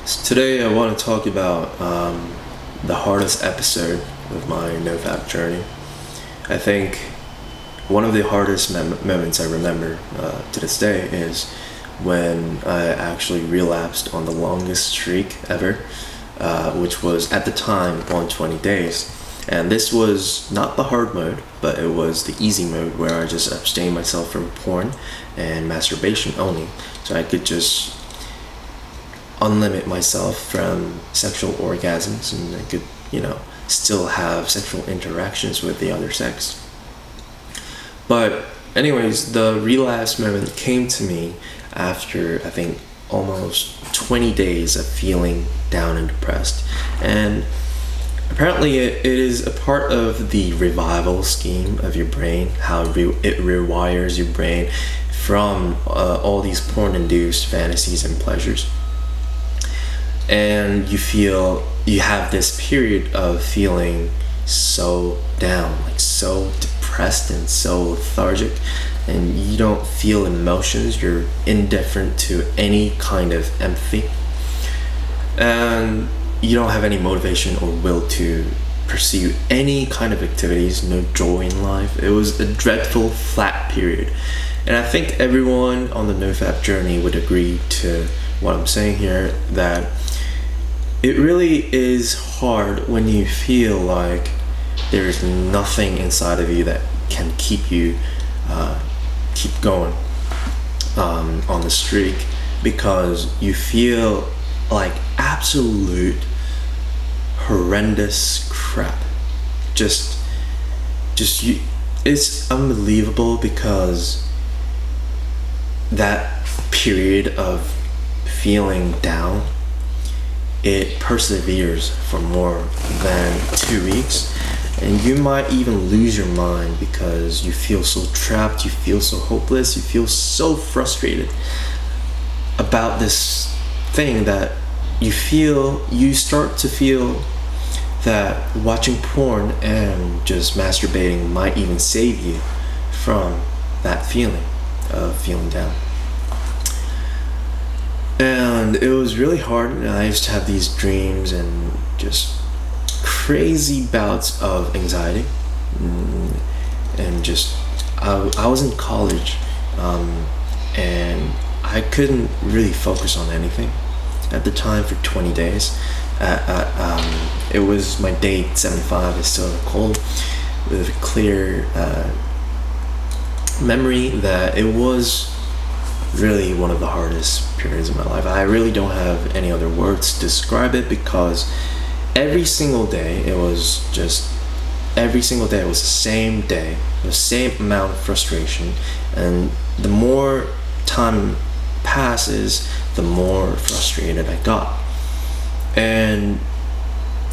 So today I want to talk about the hardest episode of my Nofap journey. I think one of the hardest moments I remember to this day is when I actually relapsed on the longest streak ever, which was at the time 120 days. And this was not the hard mode, but it was the easy mode where I just abstained myself from porn and masturbation only. So I could just unlimit myself from sexual orgasms and I could, still have sexual interactions with the other sex. But anyways, the relapse moment came to me after I think almost 20 days of feeling down and depressed. And apparently it is a part of the revival scheme of your brain, how it rewires your brain from all these porn-induced fantasies and pleasures. And you have this period of feeling so down, like so depressed and so lethargic, and you don't feel emotions, you're indifferent to any kind of empathy, and you don't have any motivation or will to pursue any kind of activities, no joy in life. It was a dreadful flat period. And I think everyone on the Nofap journey would agree to what I'm saying here, that it really is hard when you feel like there's nothing inside of you that can keep you keep going on the streak, because you feel like absolute horrendous crap. Just you, it's unbelievable, because that period of feeling down, it perseveres for more than 2 weeks, and you might even lose your mind because you feel so trapped, you feel so hopeless, you feel so frustrated about this thing that you start to feel that watching porn and just masturbating might even save you from that feeling of feeling down. And it was really hard, and I used to have these dreams and just crazy bouts of anxiety, and just I was in college, and I couldn't really focus on anything at the time for 20 days. It was my day 75. I still recall with a clear memory that it was really one of the hardest periods of my life. I really don't have any other words to describe it, because every single day it was the same day, the same amount of frustration, and the more time passes, the more frustrated I got. And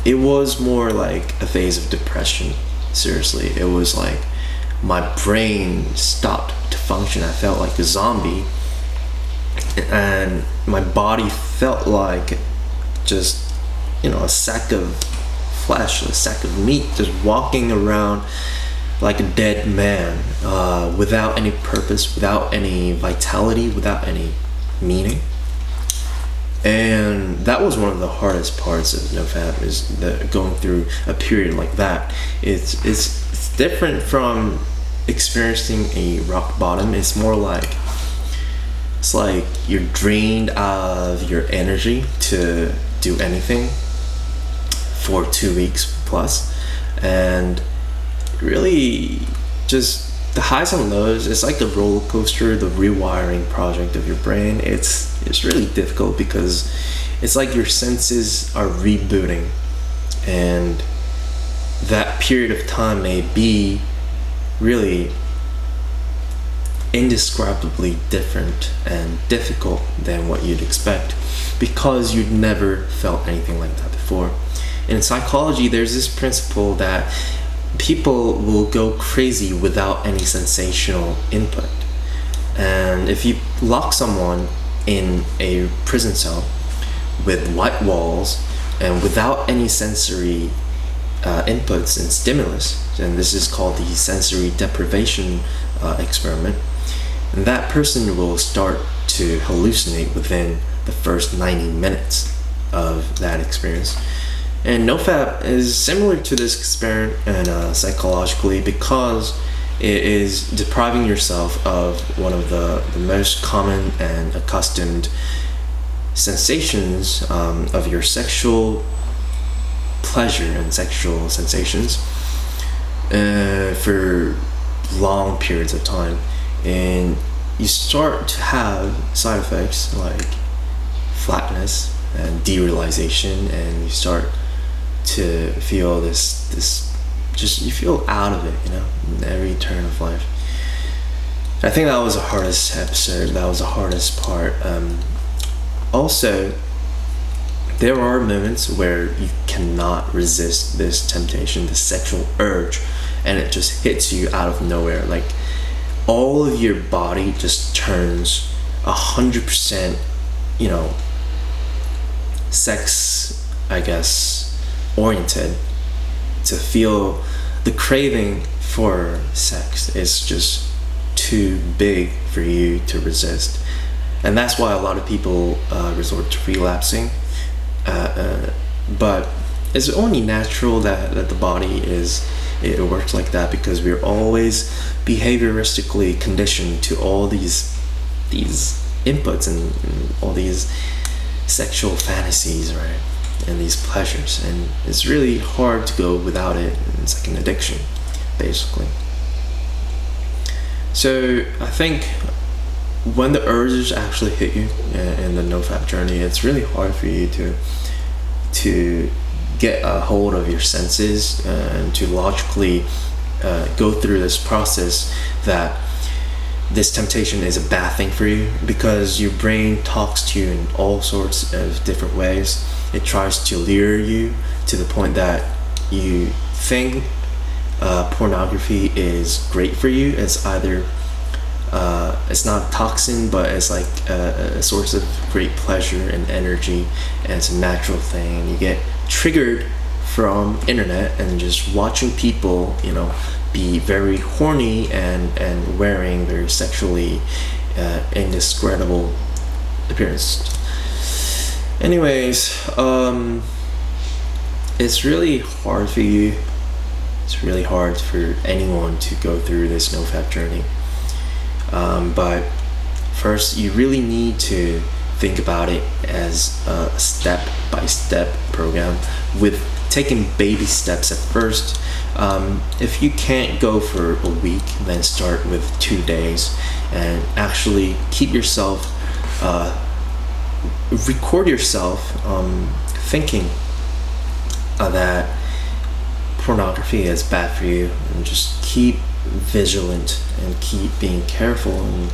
it was more like a phase of depression. Seriously, it was like my brain stopped to function. I felt like a zombie, and my body felt like just a sack of flesh, a sack of meat, just walking around like a dead man, without any purpose, without any vitality, without any meaning. And that was one of the hardest parts of Nofap, is going through a period like that. It's different from experiencing a rock bottom. It's more like you're drained of your energy to do anything for 2 weeks plus, and really just the highs and lows. It's like the roller coaster, the rewiring project of your brain. It's really difficult, because it's like your senses are rebooting, and that period of time may be really indescribably different and difficult than what you'd expect, because you'd never felt anything like that before. And in psychology, there's this principle that people will go crazy without any sensational input. And if you lock someone in a prison cell with white walls and without any sensory inputs and stimulus, and this is called the sensory deprivation experiment, and that person will start to hallucinate within the first 90 minutes. of that experience. And Nofap is similar to this experiment and psychologically, because it is depriving yourself of one of the most common and accustomed sensations of your sexual pleasure and sexual sensations for long periods of time. And you start to have side effects like flatness and derealization, and you start to feel this just, you feel out of it, in every turn of life. I think that was the hardest episode. That was the hardest part. Also, there are moments where you cannot resist this temptation, this sexual urge, and it just hits you out of nowhere. Like, all of your body just turns 100%, sex, I guess, oriented, to feel the craving for sex is just too big for you to resist. And that's why a lot of people resort to relapsing. But it's only natural that the body it works like that, because we're always behavioristically conditioned to all these inputs and all these sexual fantasies, right? And these pleasures, and it's really hard to go without it. It's like an addiction, basically. So I think when the urges actually hit you in the Nofap journey, it's really hard for you to get a hold of your senses and to logically go through this process that this temptation is a bad thing for you, because your brain talks to you in all sorts of different ways. It tries to lure you to the point that you think pornography is great for you. It's either it's not a toxin, but it's like a source of great pleasure and energy, and it's a natural thing. You get triggered from internet and just watching people, be very horny and wearing very sexually indescribable appearance. Anyways, it's really hard for you. It's really hard for anyone to go through this Nofap journey. But first, you really need to think about it as a step-by-step program, with taking baby steps at first. If you can't go for a week, then start with 2 days, and actually keep yourself, record yourself thinking that pornography is bad for you, and just keep vigilant and keep being careful, and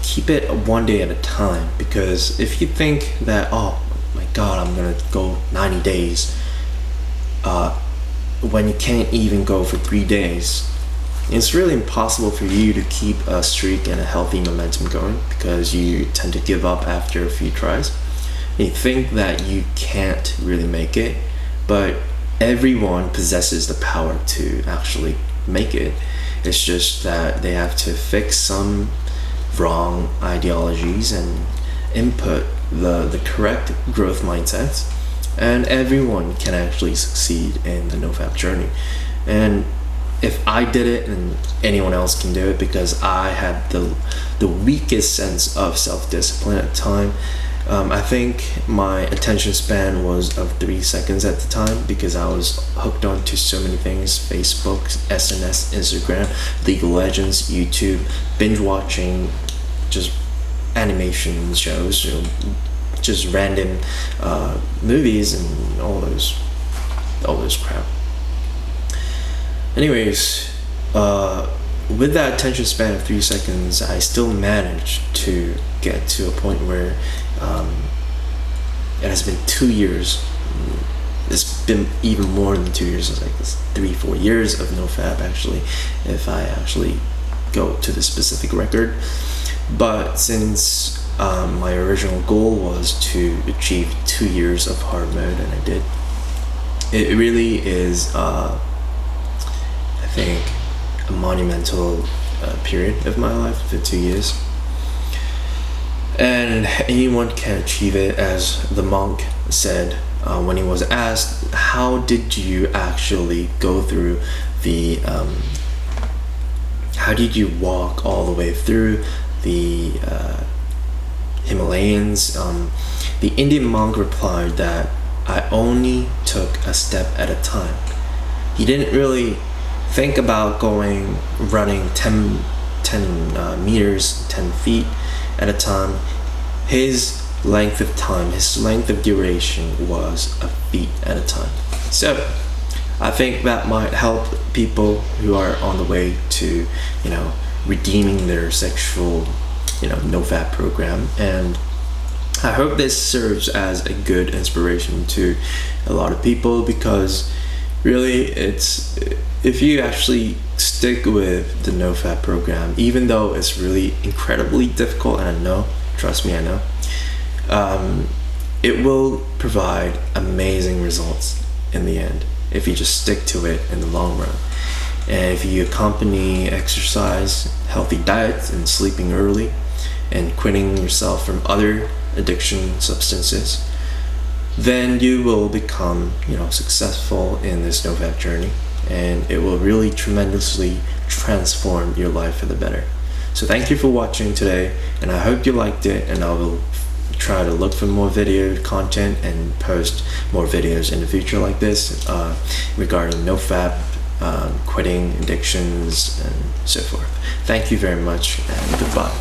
keep it one day at a time. Because if you think that, oh my god, I'm gonna go 90 days when you can't even go for 3 days, it's really impossible for you to keep a streak and a healthy momentum going, because you tend to give up after a few tries. And you think that you can't really make it, but everyone possesses the power to actually make it. It's just that they have to fix some wrong ideologies and input the correct growth mindsets, and everyone can actually succeed in the Nofap journey. And if I did it, and anyone else can do it, because I had the weakest sense of self-discipline at the time. I think my attention span was of 3 seconds at the time, because I was hooked on to so many things: Facebook, SNS, Instagram, League of Legends, YouTube, binge watching, just animation shows, just random movies and all those crap. Anyways, with that attention span of 3 seconds, I still managed to get to a point where it has been 2 years. It's been even more than 2 years. It's like 3-4 years of Nofap, actually, if I actually go to the specific record. But since my original goal was to achieve 2 years of hard mode, and I did, it really is I think a monumental period of my life for 2 years. and anyone can achieve it, as the monk said when he was asked, how did you actually go through the how did you walk all the way through the Himalayas? The Indian monk replied that I only took a step at a time. He didn't really think about running 10 meters, 10 feet at a time. His length of time, his length of duration was a feet at a time. So I think that might help people who are on the way to, redeeming their sexual, Nofap program. And I hope this serves as a good inspiration to a lot of people, because really if you actually stick with the Nofap program, even though it's really incredibly difficult, and I know, trust me, I know, it will provide amazing results in the end if you just stick to it in the long run. And if you accompany exercise, healthy diet, and sleeping early, and quitting yourself from other addiction substances, then you will become successful in this Nofap journey, and it will really tremendously transform your life for the better. So thank you for watching today, and I hope you liked it, and I will try to look for more video content and post more videos in the future like this regarding Nofap, quitting addictions, and so forth. Thank you very much, and goodbye.